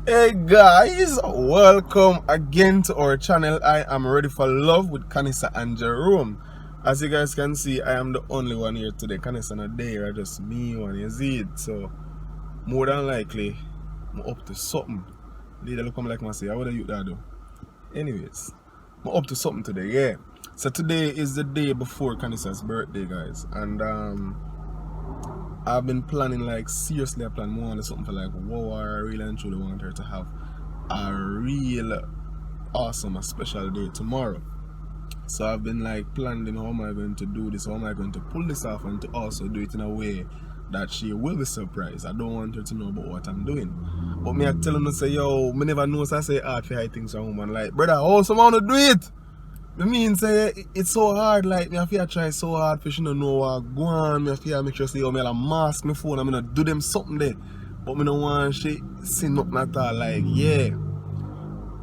Hey guys, welcome again to our channel. I am ready for love with Kanisa and Jerome. As you guys can see, I am the only one here today. Kanisa not there, just me one, you see it. So more than likely I'm up to something. They look like I say, how would you that do? Anyways, I'm up to something today, yeah. So today is the day before Kanisa's birthday, guys, and I've been planning, like, seriously, I plan more on something for, like, wow, I really and truly want her to have a real awesome, a special day tomorrow. So I've been, like, planning how am I going to do this, how am I going to pull this off, and to also do it in a way that she will be surprised. I don't want her to know about what I'm doing. But me, I tell her, say, yo, me never know, so I say hard for high things from woman. Like, brother, how someone to do it? I mean, say it's so hard, like me. I feel I try so hard for she don't know what go on. Me I feel I make sure say, oh, me I mask my phone. I'm gonna do them something there, but me don't want she see nothing at all. Like, yeah.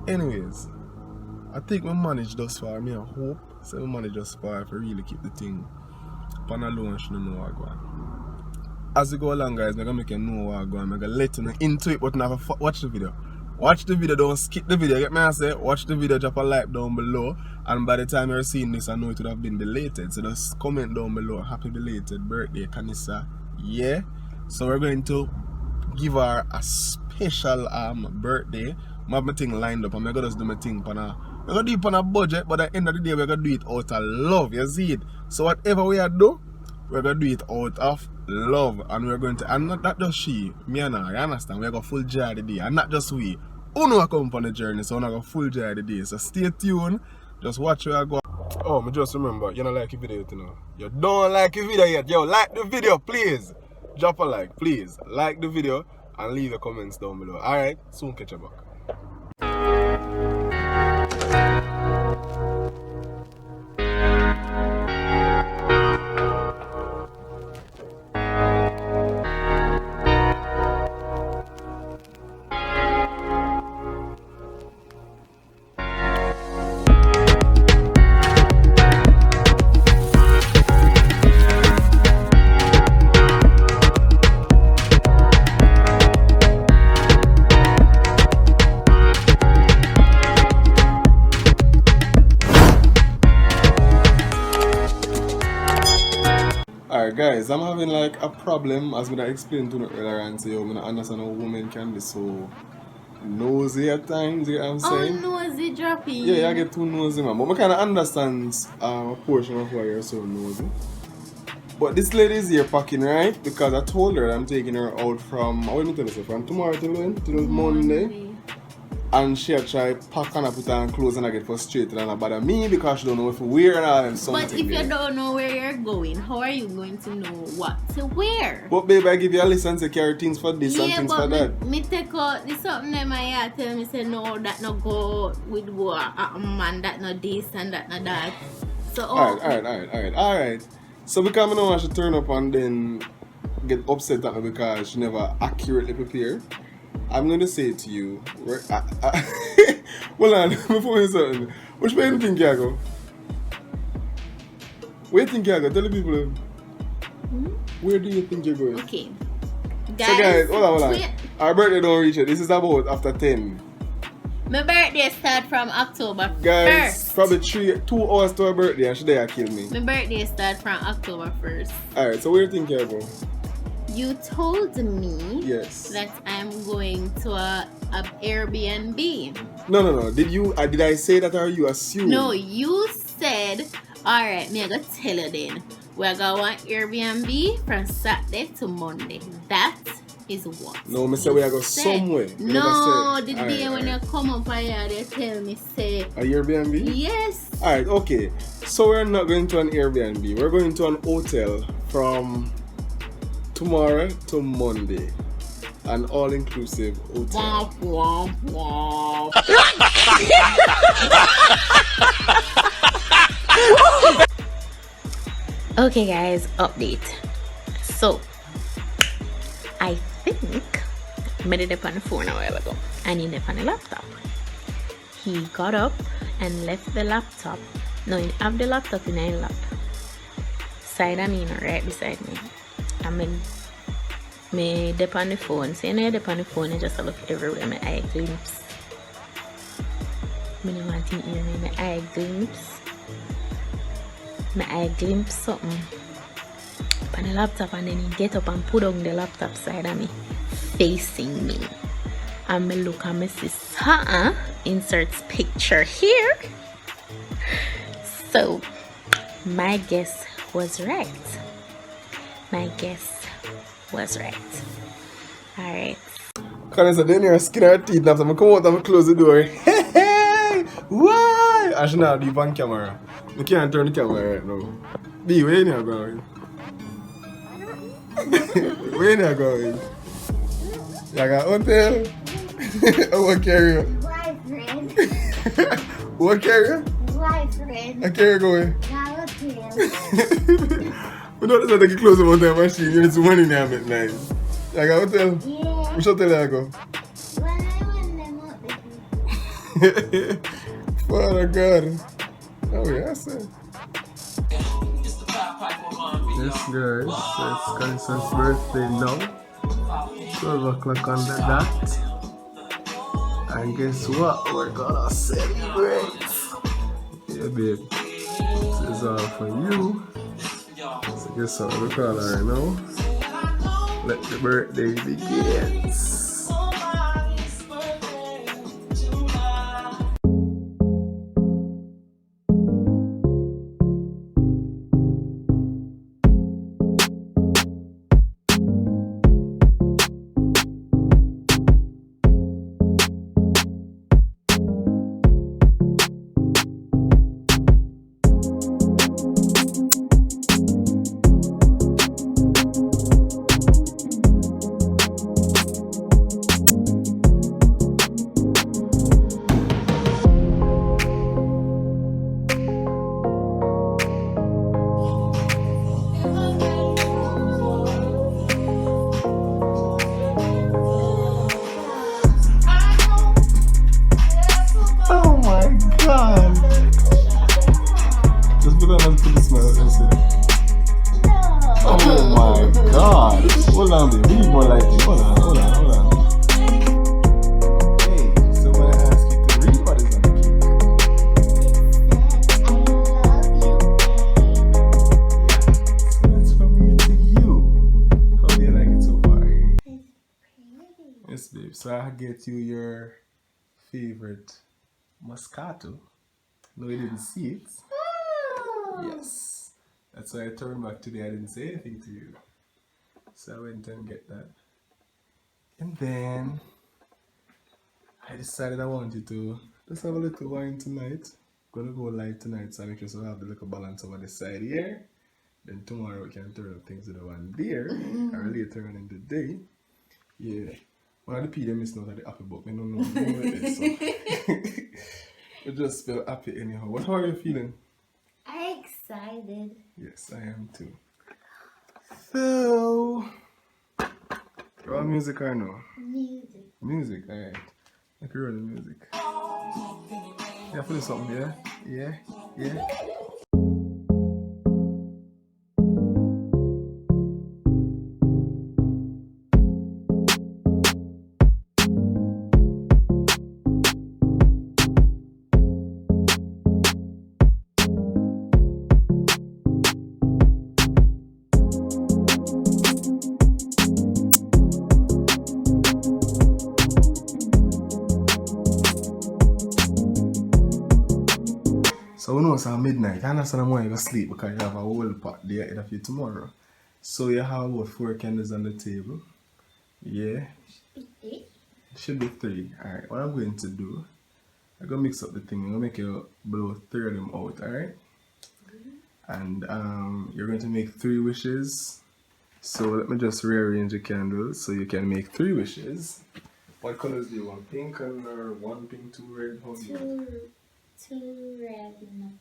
Anyways, I think we manage thus far. Me I hope say we manage thus far if I really keep the thing pan alone. She don't know what go on. As we go along, guys, I'm gonna make you know what go on. I'm gonna let you know into it, but now watch the video. Watch the video, don't skip the video, get me I say, watch the video, drop a like down below, and by the time you're seeing this, I know it would have been belated, so just comment down below, happy belated birthday, Kanisa, yeah? So we're going to give her a special birthday. I have my thing lined up, and I'm going to just do my thing, we're going to do it on a budget, but at the end of the day, we're going to do it out of love, you see it? So whatever we are do, we're going to do it out of love, and we're going to, and not just she, me and her, you understand, we're going to full joy the day, and not just we. Uno are come on the journey, so we're going to full joy the day, so stay tuned, just watch where I go. Oh, me just remember, you don't like the video yet, you know. You don't like the video yet, yo, like the video, please. Drop a like, please. Like the video, and leave your comments down below. Alright, soon catch you back. Alright guys, I'm having like a problem, as I explained to you earlier, and say, I don't understand how women can be so nosy at times, you know what I'm saying? Oh, nosy dropping. Yeah, I get too nosy, man. But I kind of understand a portion of why you're so nosy. But this lady is here packing, right? Because I told her I'm taking her out from, how do you tell you, from tomorrow till when? Till Monday. And she had tried pack and put on clothes and I get frustrated and I bother me because she don't know if to wear and all and something. But if you don't know where you're going, how are you going to know what to wear? But baby, I give you a list and say carry things for this and things for that. Me take out this something that my tell me say no, that no go with a man, that no this and that no that. So alright. So because I know I should turn up and then get upset at me because she never accurately prepared, I'm going to say to you, hold on, before you say something, which way do you think you go? Where do you think you go? Tell the people, where do you think you're going? Okay. Guys, hold on. Our birthday don't reach it. This is about after 10. My birthday start from October 1st. Guys, probably 2 hours to her birthday and she there kill me. My birthday start from October 1st. Alright, so where do you think you go? You told me yes that I'm going to a Airbnb. No. Did I say that or you assume? No, you said, alright, me I go tell you then. We're going to Airbnb from Saturday to Monday. That is what. No, me say we are go somewhere. No, the day when you come up here, they tell me say a Airbnb? Yes. Alright, okay. So we're not going to an Airbnb. We're going to an hotel from tomorrow to Monday, an all-inclusive hotel. Okay guys, update. So I think I made it on the phone a while ago and he left on the laptop. He got up and left the laptop. No, he have the laptop in his lap. Side and right beside me. I mean Me dip on the phone. So you know you dip on the phone, you just look everywhere. My eye glimpse. Me no want to hear me. My eye glimpse. My eye glimpse something on the laptop, and then he get up and put on the laptop side of me, facing me. And me look and me see inserts picture here. So my guess was right. My guess was right. Alright. Connie said, then you're skin her teeth now, so I come out and I close the door. Hey! Why? I should not do on camera. I can't turn the camera right now. B, where you going? Where you going? You got hotel? What carrier? Boyfriend. What carrier? Boyfriend. I carrier going. Now hotel. We don't have to close the hotel machine. You need some money now at night. You got hotel? Yeah. Which hotel you go? When I want them up with Father God. Oh, yeah, I said. Yes, guys. So it's Constance's birthday now. 12 o'clock on the dot. And guess what? We're gonna celebrate. Yeah, babe. This is all for you. So guess what? We call her now. Let the birthday begin. God! Just put on to the smell and see. Oh my God! Hold on, baby. We need more lighting. Hold on. Hey, somebody asked you to read what is on the cake. So that's from me to you. How do you like it so far? Yes, babe. So I get you your favorite Moscato. No, you didn't see it. Yes. That's why I turned back today. I didn't say anything to you. So I went and get that. And then I decided I wanted to just have a little wine tonight. Gonna go light tonight, so I make sure so I have the little balance over the side here. Then tomorrow we can turn up things to the one there. Or later on in the day. Yeah. One of the P them is not at the happy book. I don't know what it is. So. We just spell happy anyhow. What how are you feeling? I'm excited. Yes, I am too. So, you want music or no? Music. Music, alright. I can run the music. Yeah, feel something, yeah? Yeah? So we know it's midnight. I understand why you go sleep because you have a whole pot there ahead of you tomorrow. So you have about 4 candles on the table. Yeah. It should be 3. Alright, what I'm going to do, I'm going to mix up the thing. I'm going to make you blow 3 of them out, alright? And you're going to make 3 wishes. So let me just rearrange the candles so you can make 3 wishes. What colors do you want? Pink color, 1 pink, 2 red? How do you want? 2 red and nothing.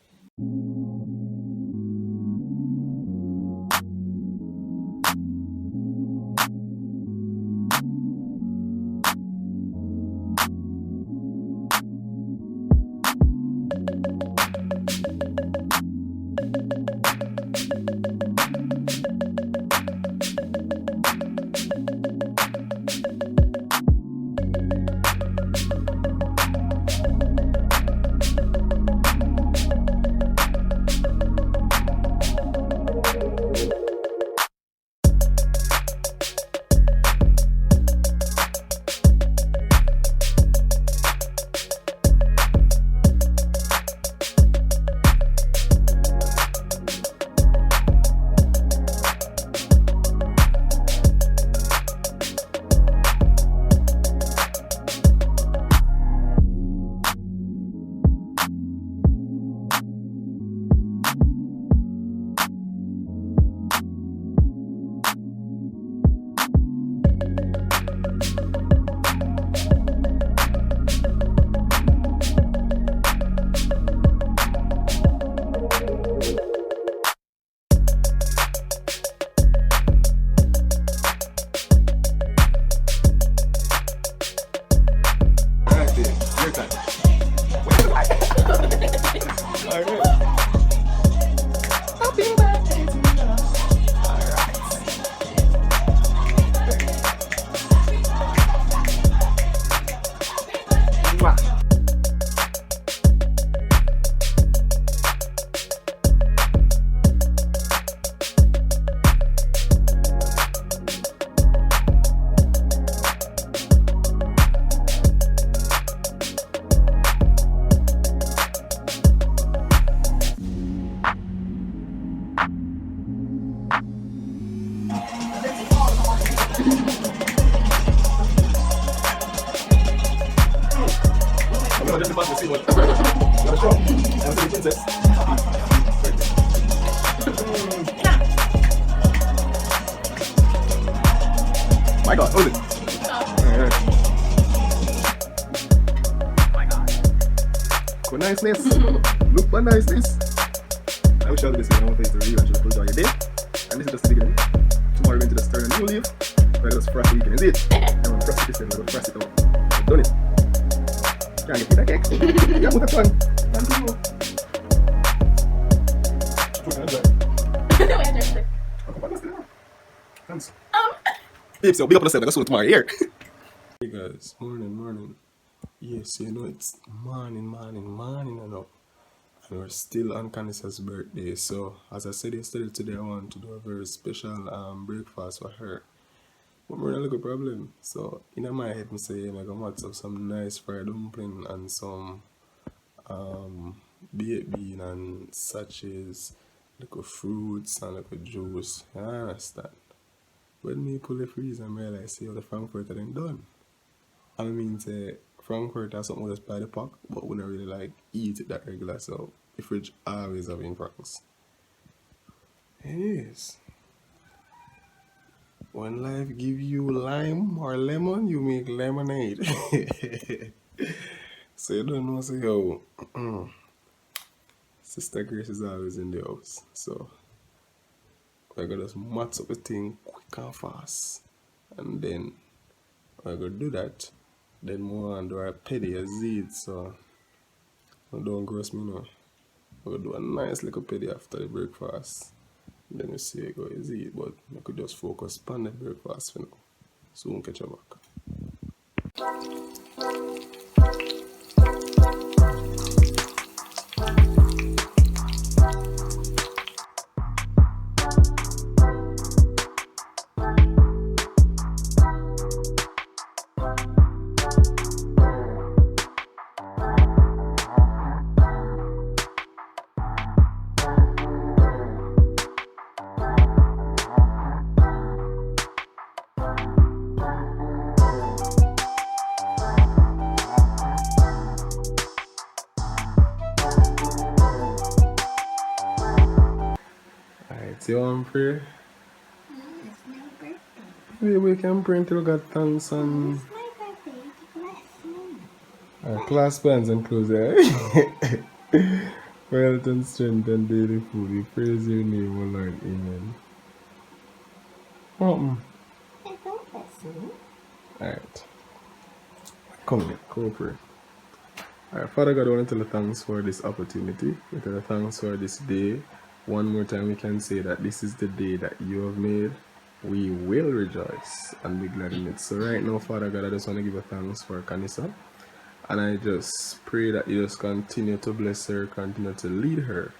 Alright. Happy birthday to you. Alright. Mwah. I'm gonna just about to see what. Gotta show. I'm the princess. My God, hold it. Alright. My God. Go niceness. Look for niceness. I wish you all the best. I want you to really enjoy your day. And this is just the beginning. Tomorrow we're going to the stern and new leave. We're going to frost the weekend, is it? Now we're going to frost it, we're going to frost it out. We've done it. Can't get the cake. Yeah, put a tongue. Thank you. Put it on. Thanks. Babe, so big up on yourself. I got soon tomorrow. Here. Hey guys, morning. Yes, you know it's morning, I know. And we're still on Canissa's birthday. So, as I said yesterday, today I want to do a very special breakfast for her. But we're in a little problem. So, in my head, I'm saying I'm going to have some nice fried dumpling and some baked bean and sachets, little fruits and little juice. You understand? When me pull the freezer and realize, see how the Frankfurter then done. I mean, say, Frankfurter has something just by the pack, but we don't really like eat it that regular, so the fridge always have in Franks. It is. When life give you lime or lemon, you make lemonade. So you don't know, say, yo, Sister Grace is always in the house, so we're gonna just match up the thing quick and fast, and then we're gonna do that. Then more and do a petty as it, so don't gross me now. We'll do a nice little petty after the breakfast. Then we see it go easy, but I could just focus on the breakfast for now. Soon catch you back. Alright, you want to pray? It's my birthday. We can pray until we got thanks and It's my birthday. Bless me. our class plans and clothes, eh? For health and strength and daily food, we praise your name, O Lord. Amen. I don't bless me. Alright. Come here, go pray. Alright, Father God, I want to tell you thanks for this opportunity. We tell you thanks for this day. One more time we can say that this is the day that you have made. We will rejoice and be glad in it. So right now, Father God, I just want to give you thanks for Kanisa. And I just pray that you just continue to bless her, continue to lead her.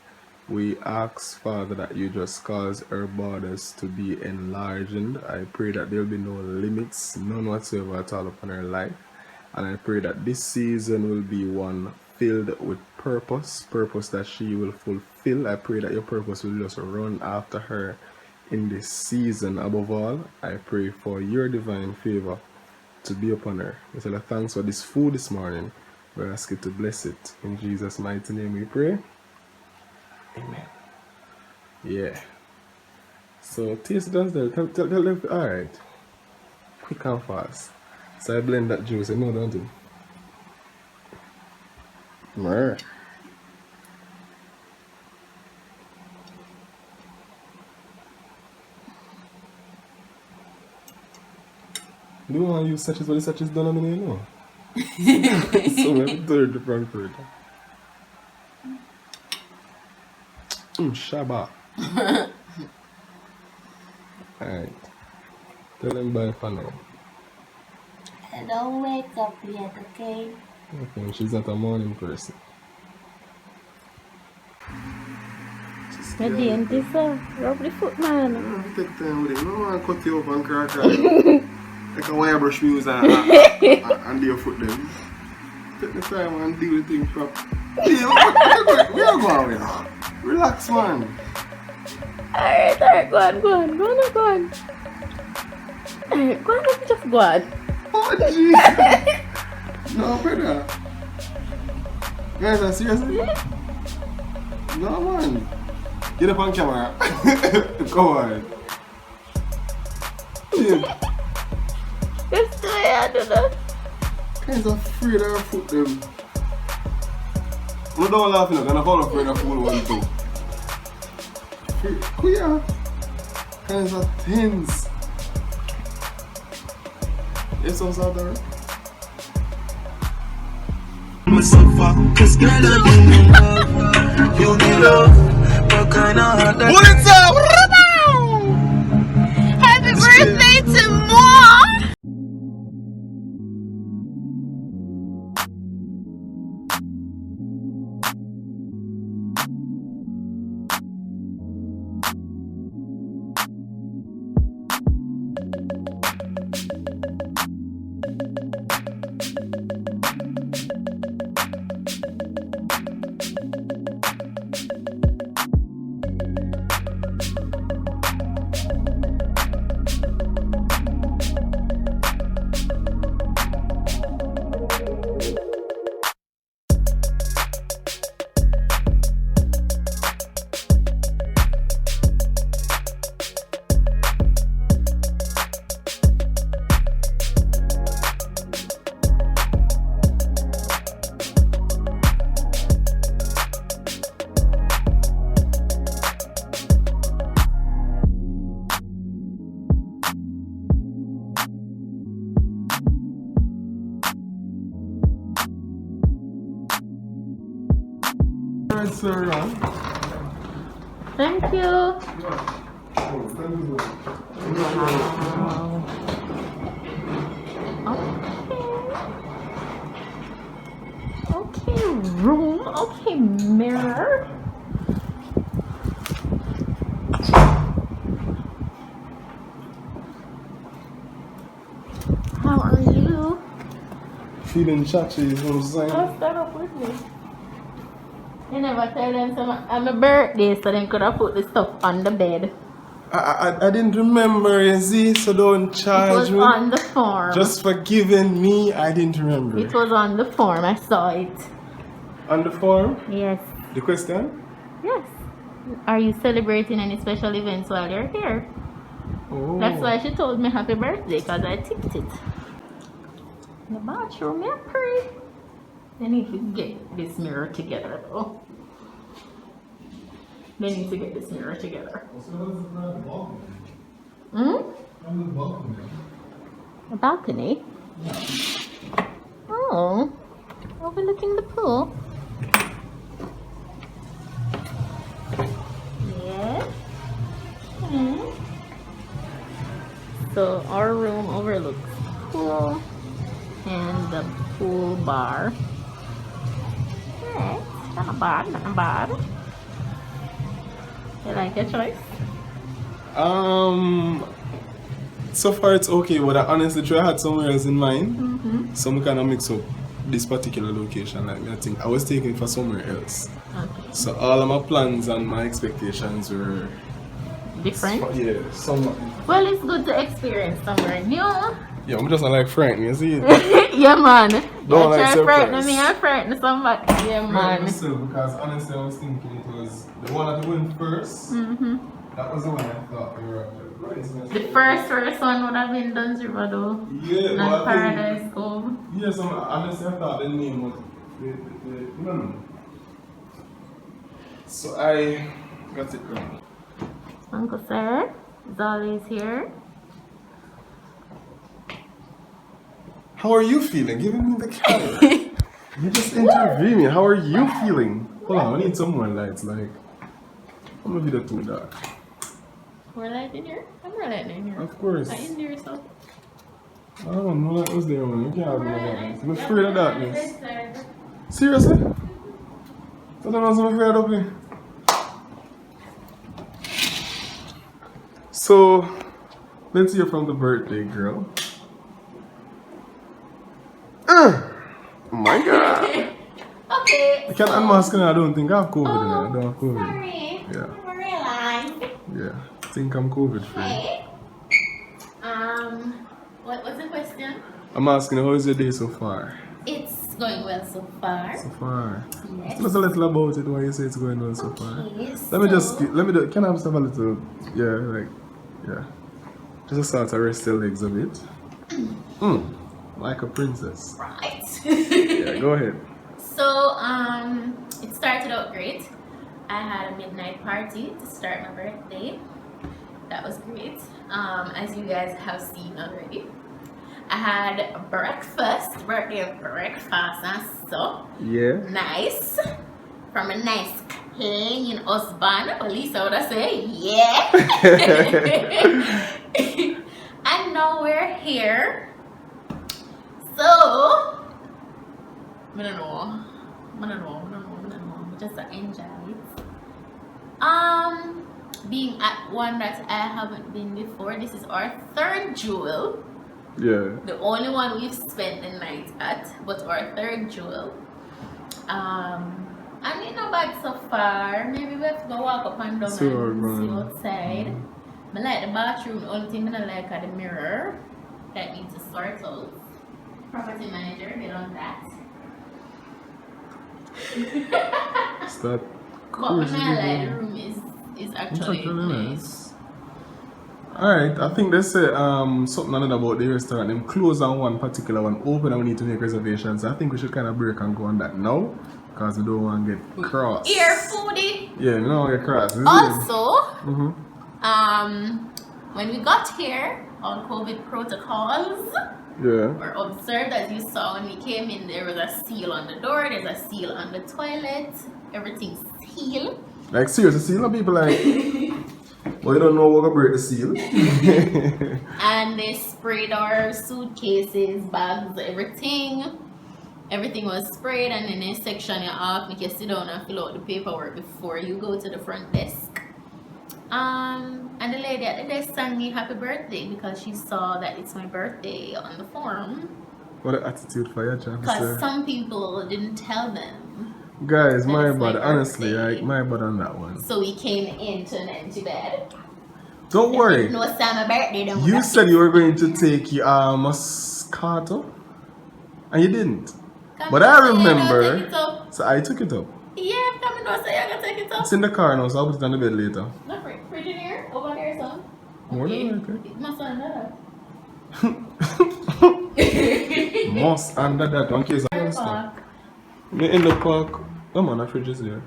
We ask, Father, that you just cause her borders to be enlarged. I pray that there will be no limits, none whatsoever at all upon her life. And I pray that this season will be one filled with purpose that she will fulfill. I pray that your purpose will just run after her in this season. Above all, I pray for your divine favor to be upon her. We tell her thanks for this food this morning. We ask you to bless it. In Jesus' mighty name we pray. Amen. Yeah. So taste does that. Tell them. Alright. Quick and fast. So I blend that juice. I know, don't you? Mer. Do you want to use sachets? What the sachets done on me, you know? So we have to turn the Frankfurt. Shaba. Alright. Tell them bye for now. I don't wake up yet, okay? Okay, she's not a morning person. Ready and this rub the foot, man. Take time with it. No one cut you up and crack like a wire brush music and do your foot then. Take the time and do the thing proper. Hey, where you going with? Relax, man. Alright, go on. Alright, go on, just go on. Oh, jeez. No, brother. Guys, are seriously? No, man. Get up on camera. Come on. Yeah. Just do it, I don't know. Guys are afraid of her foot, them. I'm not laughing, I'm gonna fall afraid of foot one too. Kuya. Guys are tense. It's so sad, right? Cause girl, I you need love. What kind of heart that bullets up! Happy birthday to Mom! Sir, Thank you. Okay, room. Okay, mirror. How are you? Feeling chachi is what I'm saying. Oh, start up with me. You never tell them I'm a birthday, so they could have put the stuff on the bed. I didn't remember, you see, so don't charge me. It was on the form. Just for giving me, I didn't remember. It was on the form, I saw it. On the form? Yes. The question? Yes. Are you celebrating any special events while you're here? Oh. That's why she told me happy birthday, because I ticked it. In the bathroom, yeah, pretty. They need to get this mirror together, though. They need to get this mirror together. A balcony? Oh, overlooking the pool. Yes. So our room overlooks the pool and the pool bar. Alright, not bad. You like your choice? So far it's okay, but I honestly I had somewhere else in mind. So we kind of mix up this particular location. Like I think I was taking for somewhere else. Okay. So all of my plans and my expectations were Different? Yeah, somewhat. Well, it's good to experience somewhere new. Yeah, I'm just not like frightened, you see it? Yeah, man. Don't like try surprise. frighten me and frighten somebody. Yeah, man. Myself, because honestly I was thinking it was the one that went first. That was the one I thought we were going. The first one would have been Duns River, though. Yeah, Not but I think- Paradise Cove. Yeah, so honestly I thought the name was no. So I got it wrong. Uncle Sir is always here. How are you feeling? Giving me the camera. You just interview me. How are you feeling? Hold on, I need some more lights. Like, I'm gonna be the too dark. More light in here? I'm more light in here. Of course. Light in there, so. I don't know, no light was there, man. You can't have no darkness. I'm afraid of darkness. Side. Seriously? So then I was afraid of me. So, let's hear from the birthday girl. Oh my god. Okay. I can't unmask now. I don't think I have COVID. I don't have COVID. Sorry. Yeah. I realized. Yeah. I think I'm COVID free. Hey. What was the question? I'm asking how is your day so far? It's going well so far. So far. Yes. Tell us a little about it, why you say it's going well so far. Okay, Let me do, can I have some a little, yeah. Just to start to rest your legs a bit. Like a princess. Right. Yeah, go ahead. So, it started out great. I had a midnight party to start my birthday. That was great. As you guys have seen already. I had birthday breakfast and so. Yeah. Nice. From a nice clean husband. At least I would have said, yeah. And now we're here. So, I don't know. Just enjoy it. Being at one that I haven't been before. This is our third jewel. Yeah. The only one we've spent the night at, but our third jewel. And it's not bad so far. Maybe we have to go walk up and down and see outside. I like the bathroom. The only thing I don't like are the mirror. That needs to sort out. Property manager, get on that. Start. But when I like the room is actually nice. Alright, I think they say something another about the restaurant. Them close on one particular one, open and we need to make reservations. I think we should kind of break and go on that now. Because we don't want to get cross. Here, foodie. Yeah, we don't want to get cross. Also, when we got here, all COVID protocols were observed. As you saw when we came in, there was a seal on the door, there's a seal on the toilet, everything's sealed. Like seriously, seal people like, well, you don't know what to break the seal. And they sprayed our suitcases, bags, everything. Everything was sprayed, and in a section you off, make you sit down and fill out the paperwork before you go to the front desk. And the lady at the desk sang me happy birthday because she saw that it's my birthday on the form. What an attitude for you, John. Because some people didn't tell them. Guys, my bad, honestly, like, my bad on that one. So we came into an empty bed. Don't worry. No, it's my birthday. You said you were going to take your Moscato, and you didn't. But I remember, so I took it up. Yeah, come and say I can take it up. It's in the car now, so I'll put it on the bed later. No, fridge in here, over here, son. More than okay. My son, Moss under that one case. In the park. Come on, the fridge is there.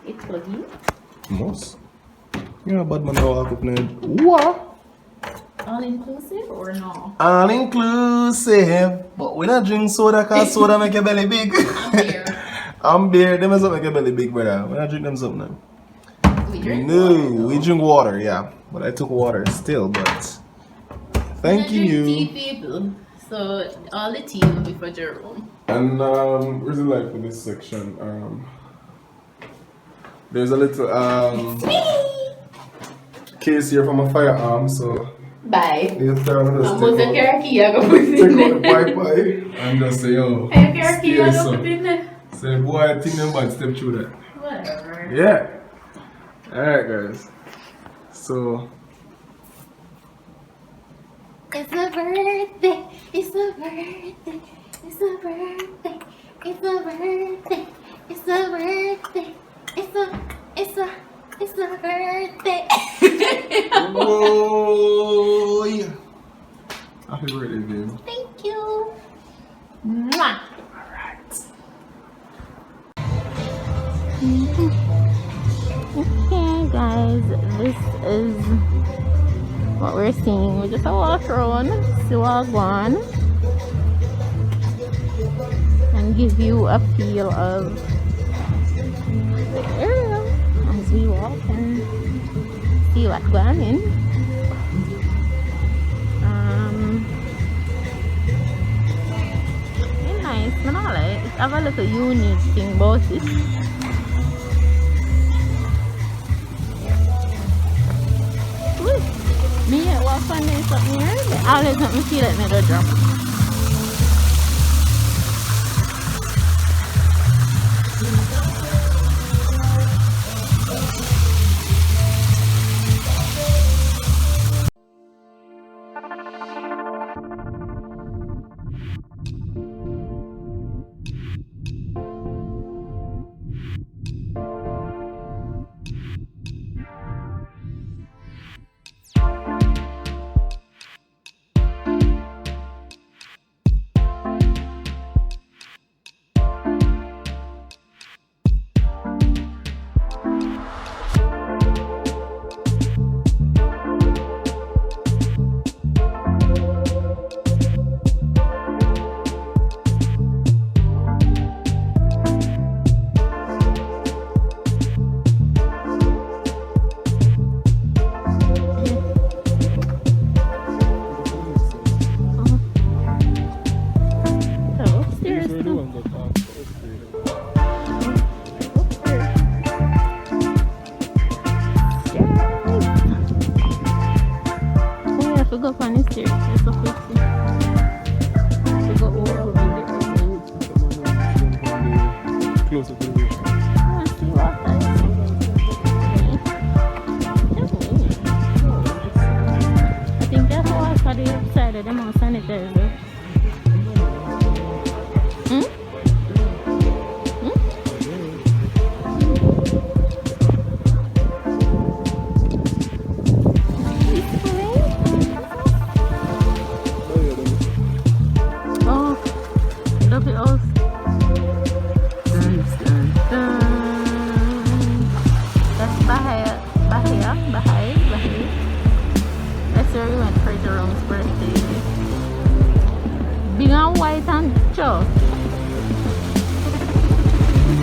It's plugging. Moss. Yeah, bad man, now walk up now. What? All inclusive or no? All inclusive. But we not drink soda because soda make your belly big. I'm beer. I'm beer. Them is make your belly big, brother. We not drink them something now. We drink No, water, we drink water, yeah. But I took water still, but thank you. Tea people. So all the tea will be for Jerome. And where's the light for this section? There's a little case here from a firearm, so bye. you turn on I'm going to take out take out the pipe and just say, yo, say, boy, I think them bad step through that. Whatever. Yeah. Alright, guys. So, it's a birthday. It's a birthday. It's a birthday. It's a birthday. It's a birthday. It's a birthday. whoa, yeah. Happy birthday, babe. Thank you. Mwah. Alright. Okay, guys, this is what we're seeing. We're just a walk around, see what's going on, and give you a feel of the area as as we walk and see what's going on. It's nice, man. I like it. Have a little unique thing about it. Me walk on this up here, but I always make me feel like me do drop. Go up on the stairs, it's so pretty. We go over there. Closer to the river. Let's see what that is. I think that's all for the side of the mouth sanitizer. That's where we went for Jerome's birthday. Big and white and chow.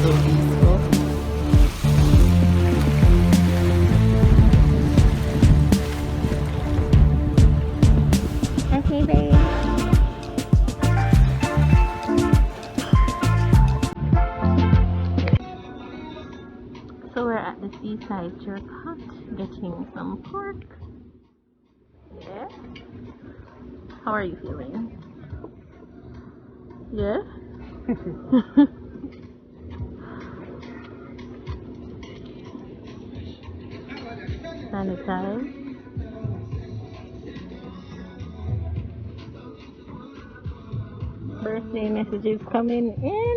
So peaceful. Okay, babe. So we're at the seaside jerk hut getting some pork. Yeah. How are you feeling? Yeah? Sanitize. Birthday messages coming in.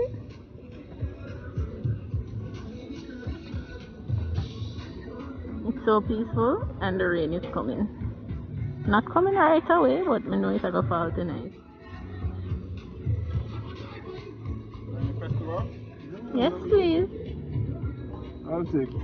It's so peaceful and the rain is coming. Not coming right away, but I know it's going to fall tonight. Yes, please. I'll take it.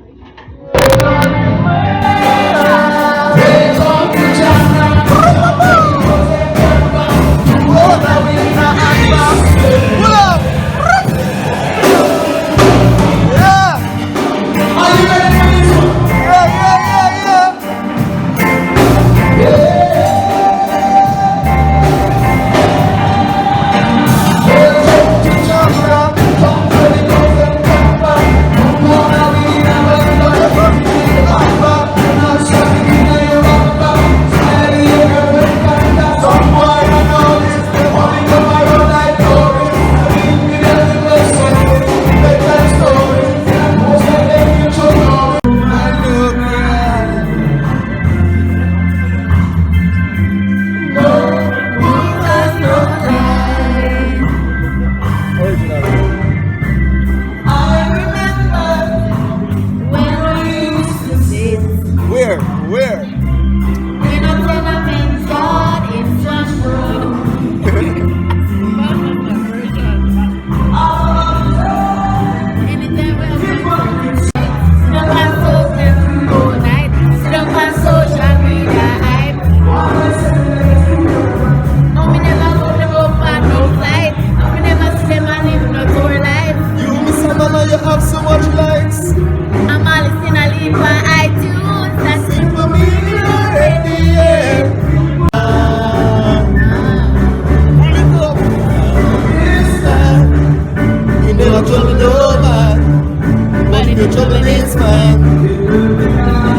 you trouble this man,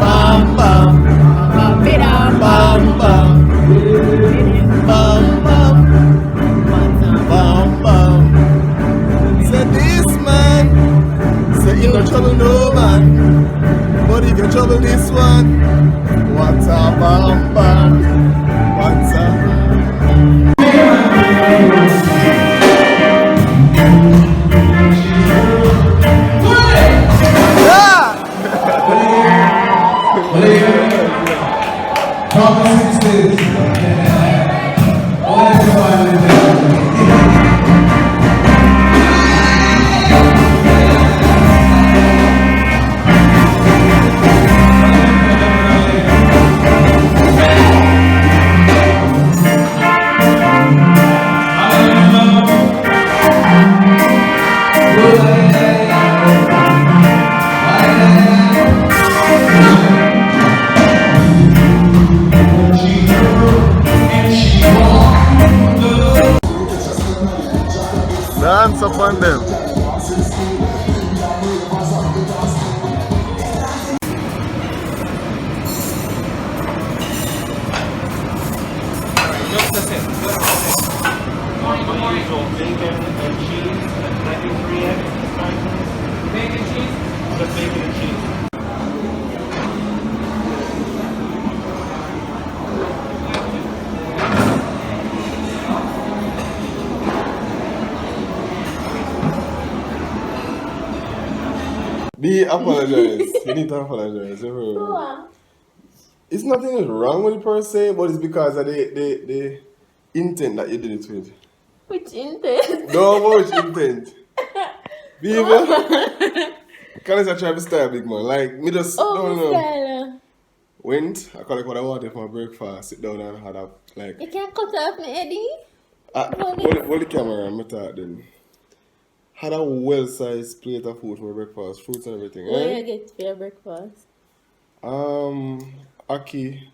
bam bam, bam bam, bam bam, bam bam. Say this man, say you no trouble no man, but if you trouble this one, what's a bam bam, what's a dance upon them. Bacon and cheese, and I think 3 eggs. Bacon, cheese? Just bacon and cheese. B, apologize. You need to apologize. It's nothing wrong with it per se, but it's because of the intent that you did it with. Which intent? No much intent. People, can I try to style, big man? Like, me just, don't know. Style. Went, I collect what I wanted for my breakfast, sit down and had a, like... You can't cut off me, Eddie. Hold the camera and me talk then. Had a well-sized plate of food for my breakfast, fruits and everything, What right? you get for your breakfast? Ackee,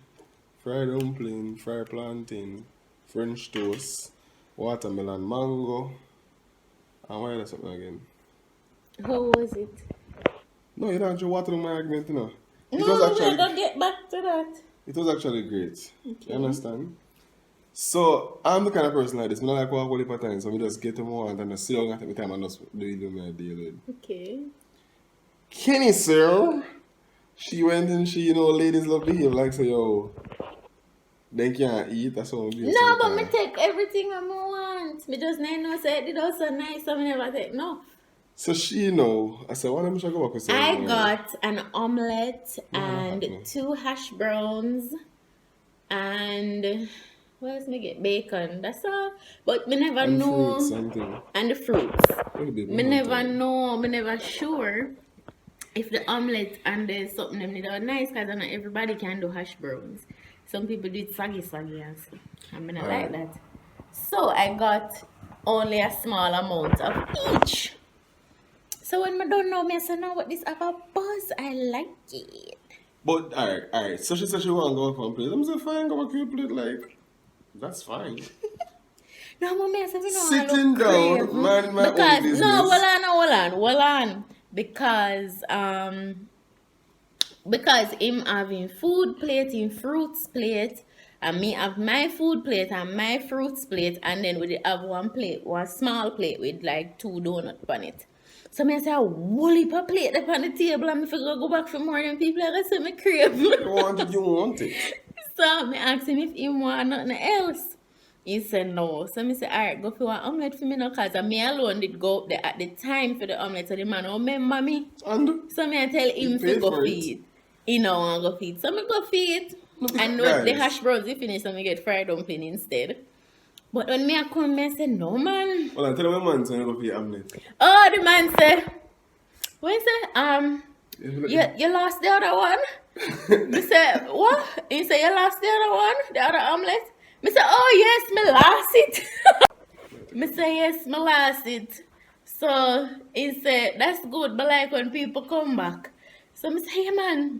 fried dumpling, fried plantain, French toast, watermelon, mango, and what else something again? How was it? No, you don't have to water on my argument, you know. No, we're gonna get back to that. It was actually great. Okay. You understand? So, I'm the kind of person like this. I don't like walk all the time, so I just get to my want and just sit down and take my time and just do it with my deal with. Okay. Kenny, sir, she went and she, you know, ladies love to behave like, say, yo, they can't eat, that's all. No, but me take everything I want. Me just know say it was so nice, so me never take no. So she know. I said, why don't we go back with I got an omelette and happening? 2 hash browns and what else me get? Bacon. That's all. But me never and know. fruits, something. And the fruits. Me Me never know. Me never sure if the omelette and the something them they are nice because not everybody can do hash browns. Some people do it saggy and so. And me not like that. So I got only a small amount of each. So when I don't know me, I say, no, what this have a buzz, I like it. But, alright. So she said she want to go for a plate. I'm saying, fine, go back to your plate, like, that's fine. No, mommy, I said, we know Sitting down, minding my own business. No, hold on. Because him having food plate, in fruits plate, and me have my food plate and my fruits plate, and then we have one small plate with like 2 donuts on it. So I say, a whole heap of plate up on the table and if I go back for more than people, I say, me crave. You want it. So I asked him if he want nothing else. He said no. So I said, alright, go for one omelette for me now, because me alone did go up there at the time for the omelette. So the man remember me. And? So I tell him to go feed. He no want to go feed. So I go feed. And when the hash browns he finish, so I get fried dumpling instead. But when me I come, I say, no man. Well, I tell you man, so you go for your omelette. Oh, the man say, what is it? You lost the other one? Me say, what? He say, you lost the other one? The other omelette? Me say, oh yes, me lost it. Me say, yes, me lost it. So, he said, that's good, but like when people come back. So, me say, hey man,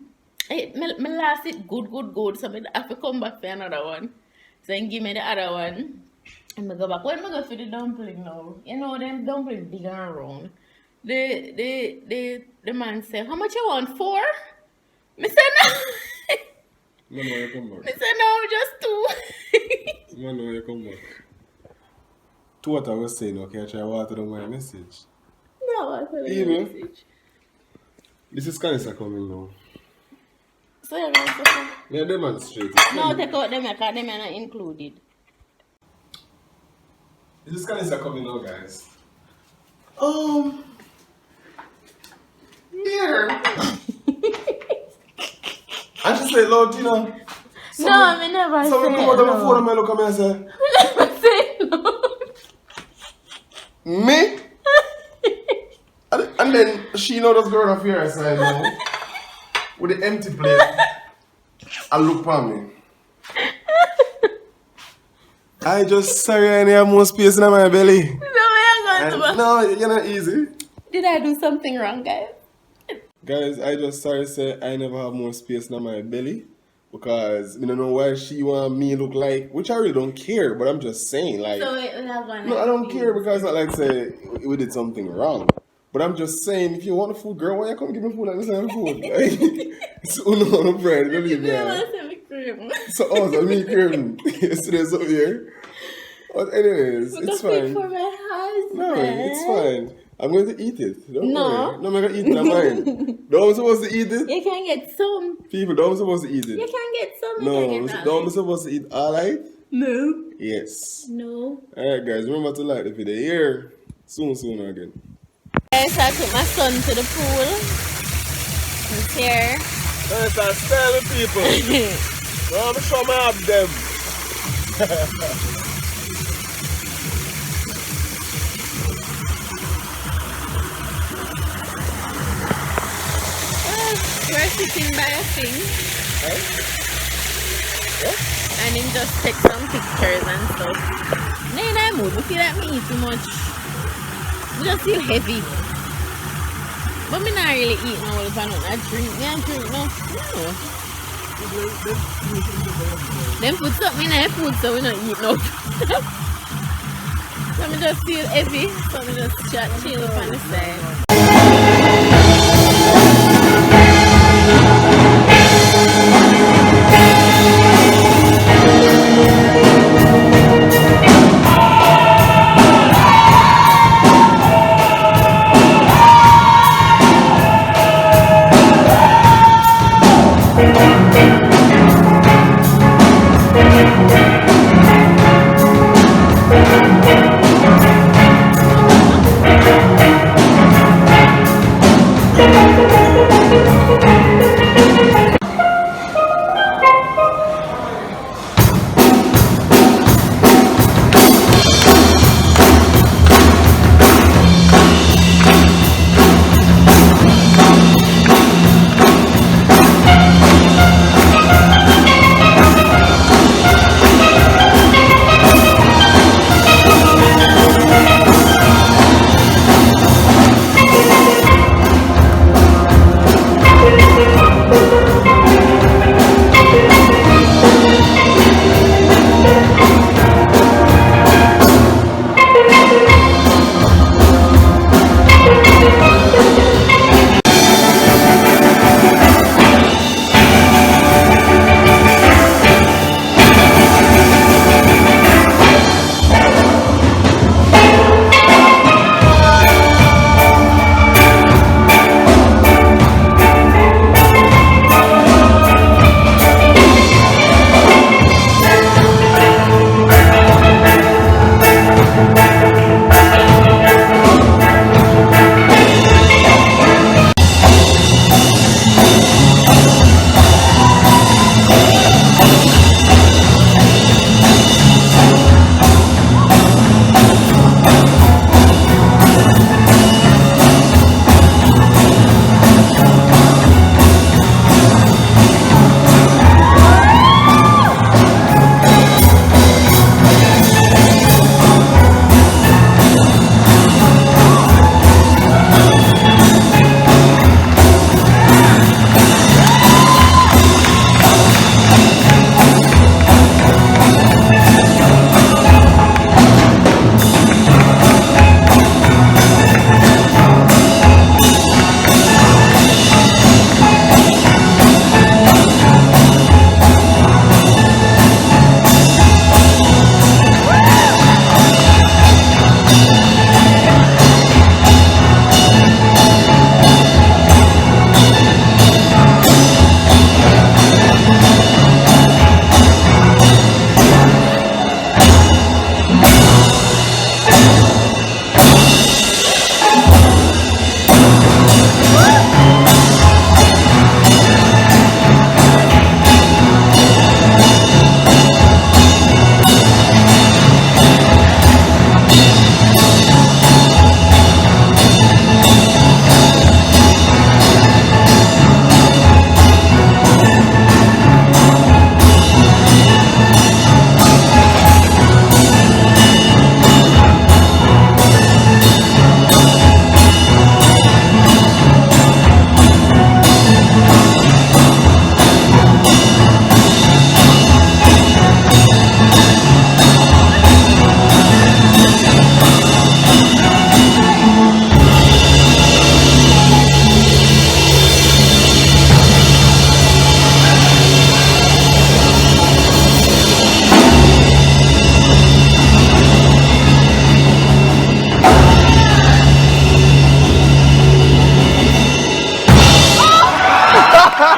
me lost it, good. So, me have to come back for another one. So, he give me the other one. And I go back. When I go for the dumpling now, you know them dumpling big and round. the man said, how much you want? 4? Me said no. Man, no, you come Me back. said no, just 2. Man, no, you come back. To what I was saying, okay, I try to water down my message. No, I tell you Email. the message. This is Kanisa coming now. So you're going to say, Yeah, demonstrate. no, take out them because them are not included. This is Kanisa coming now, guys. Here. And she said, Lord, you know. No, I never So we say come out of the no. phone and I look at me and say, Never say no. me? And then she know this girl up here side now with the empty plate and look for me. I just sorry I need more space in my belly. No, I And, ain't going to. no, you're not easy. Did I do something wrong, guys? Guys, I just sorry say I never have more space in my belly because I don't know why she want me look like, which I really don't care, but I'm just saying like So we're not going to. no, I don't care because it's not like say we did something wrong. But I'm just saying, if you want food, girl, why you come give me food like this and food? Like, so no bread, don't leave me. So also me cream yesterday's up here. But anyways, it's fine. For my husband. No, it's fine. I'm going to eat it. Don't No. worry. No, I'm not going to eat it. I'm mine. Don't supposed to eat it. You can get some. People, don't supposed to eat You it. can get some. No, You can get don't all. supposed to eat all right. No. Yes. No. Alright, guys, remember to like the video here. Soon again. Guys, I took my son to the pool. He's here. That's a style people. Well, I'm sure I have them. We're sitting by a thing. What? And him just take some pictures and stuff. No, in that mood. I feel like me eat too much. I just feel heavy. But me not really eat no if I don't drink. Me I drink no. No. Them put something in their food so we not eat no. So me just feel heavy. So me just chill up on the side.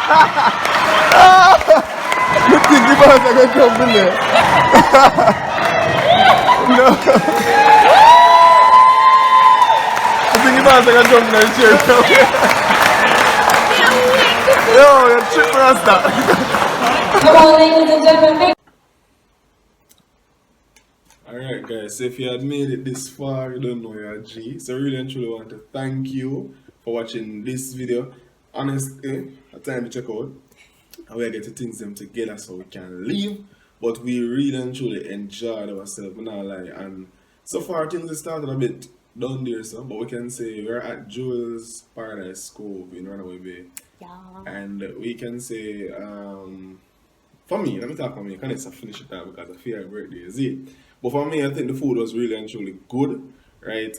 You think the boss are gonna jump in there? No. You think the boss are gonna jump in the chair? Yo, you're tripping Rasta. Come on, ladies and gentlemen. Alright guys, so if you had made it this far, you don't know you're a G. So I really and truly want to thank you for watching this video. Honestly, a time to check out. And we get to things them together so we can leave. But we really and truly enjoyed ourselves, I'm not lie. And so far things have started a bit down there, so but we can say we're at Jewel's Paradise Cove in Runaway Bay. Yeah. And we can say for me, let me talk for me, I can't finish it out because I feel my birthday is it. But for me, I think the food was really and truly good, right?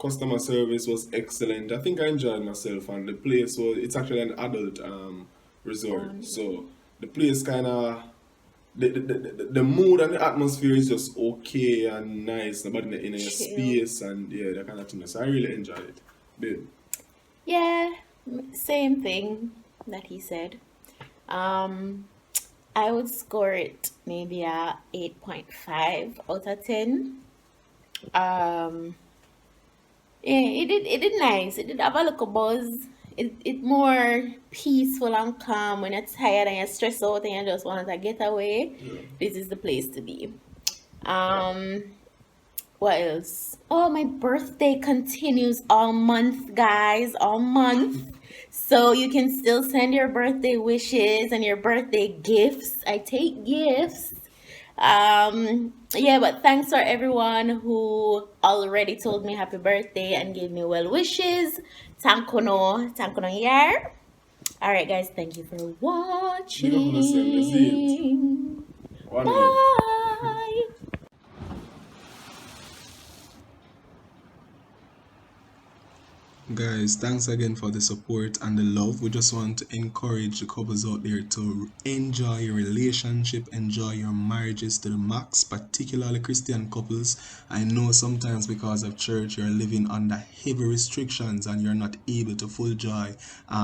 Customer service was excellent. I think I enjoyed myself, and the place was, it's actually an adult resort. So the place kind of, the mood and the atmosphere is just okay and nice, but in your space and yeah, that kind of thing. So I really enjoyed it. Babe. Yeah, same thing that he said. I would score it maybe a 8.5 out of 10. Yeah, it did nice. It did have a little buzz. It more peaceful and calm when you're tired and you're stressed out and you just want to get away. Yeah. This is the place to be. What else? Oh, my birthday continues all month, guys. All month. So you can still send your birthday wishes and your birthday gifts. I take gifts. Yeah, but thanks for everyone who already told me happy birthday and gave me well wishes. Tankono yar. All right, guys, thank you for watching. Bye. Guys, thanks again for the support and the love. We just want to encourage the couples out there to enjoy your relationship, enjoy your marriages to the max, particularly Christian couples. I know sometimes because of church you're living under heavy restrictions and you're not able to full enjoy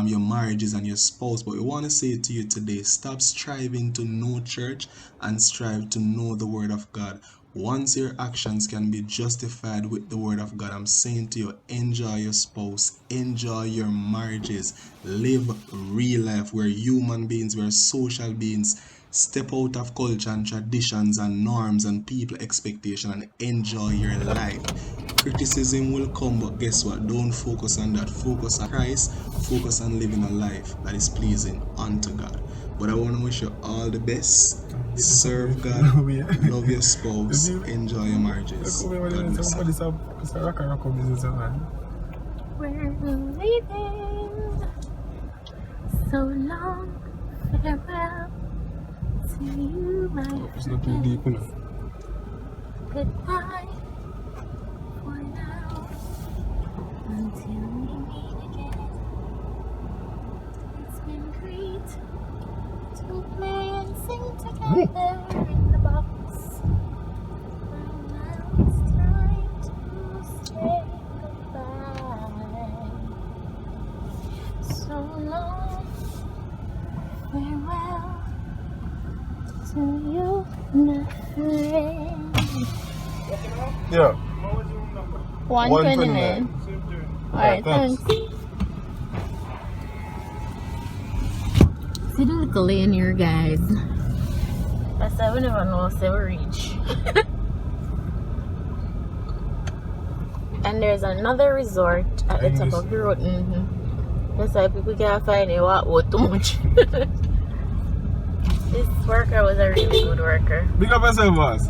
your marriages and your spouse, but we want to say to you today, stop striving to know church and strive to know the word of God. Once your actions can be justified with the word of God, I'm saying to you, enjoy your spouse, enjoy your marriages, live real life. We're human beings, we're social beings. Step out of culture and traditions and norms and people expectation and enjoy your life. Criticism will come, but guess what? Don't focus on that. Focus on Christ. Focus on living a life that is pleasing unto God. But I want to wish you all the best. Serve God, love your spouse, enjoy your marriages. God bless you. We're leaving. So long, farewell to you, my friends. Goodbye for now, until we meet again. It's been great to play and sing together in the box. Well, now it's time to say goodbye. So long, farewell to you, my friend. Yeah. 129. Alright, thanks. See the little lane here, guys. That's why we never know if we reach. And there's another resort at the top of the road. That's why people can't find it walk too much. This worker was a really good worker. Big up yourself, boss.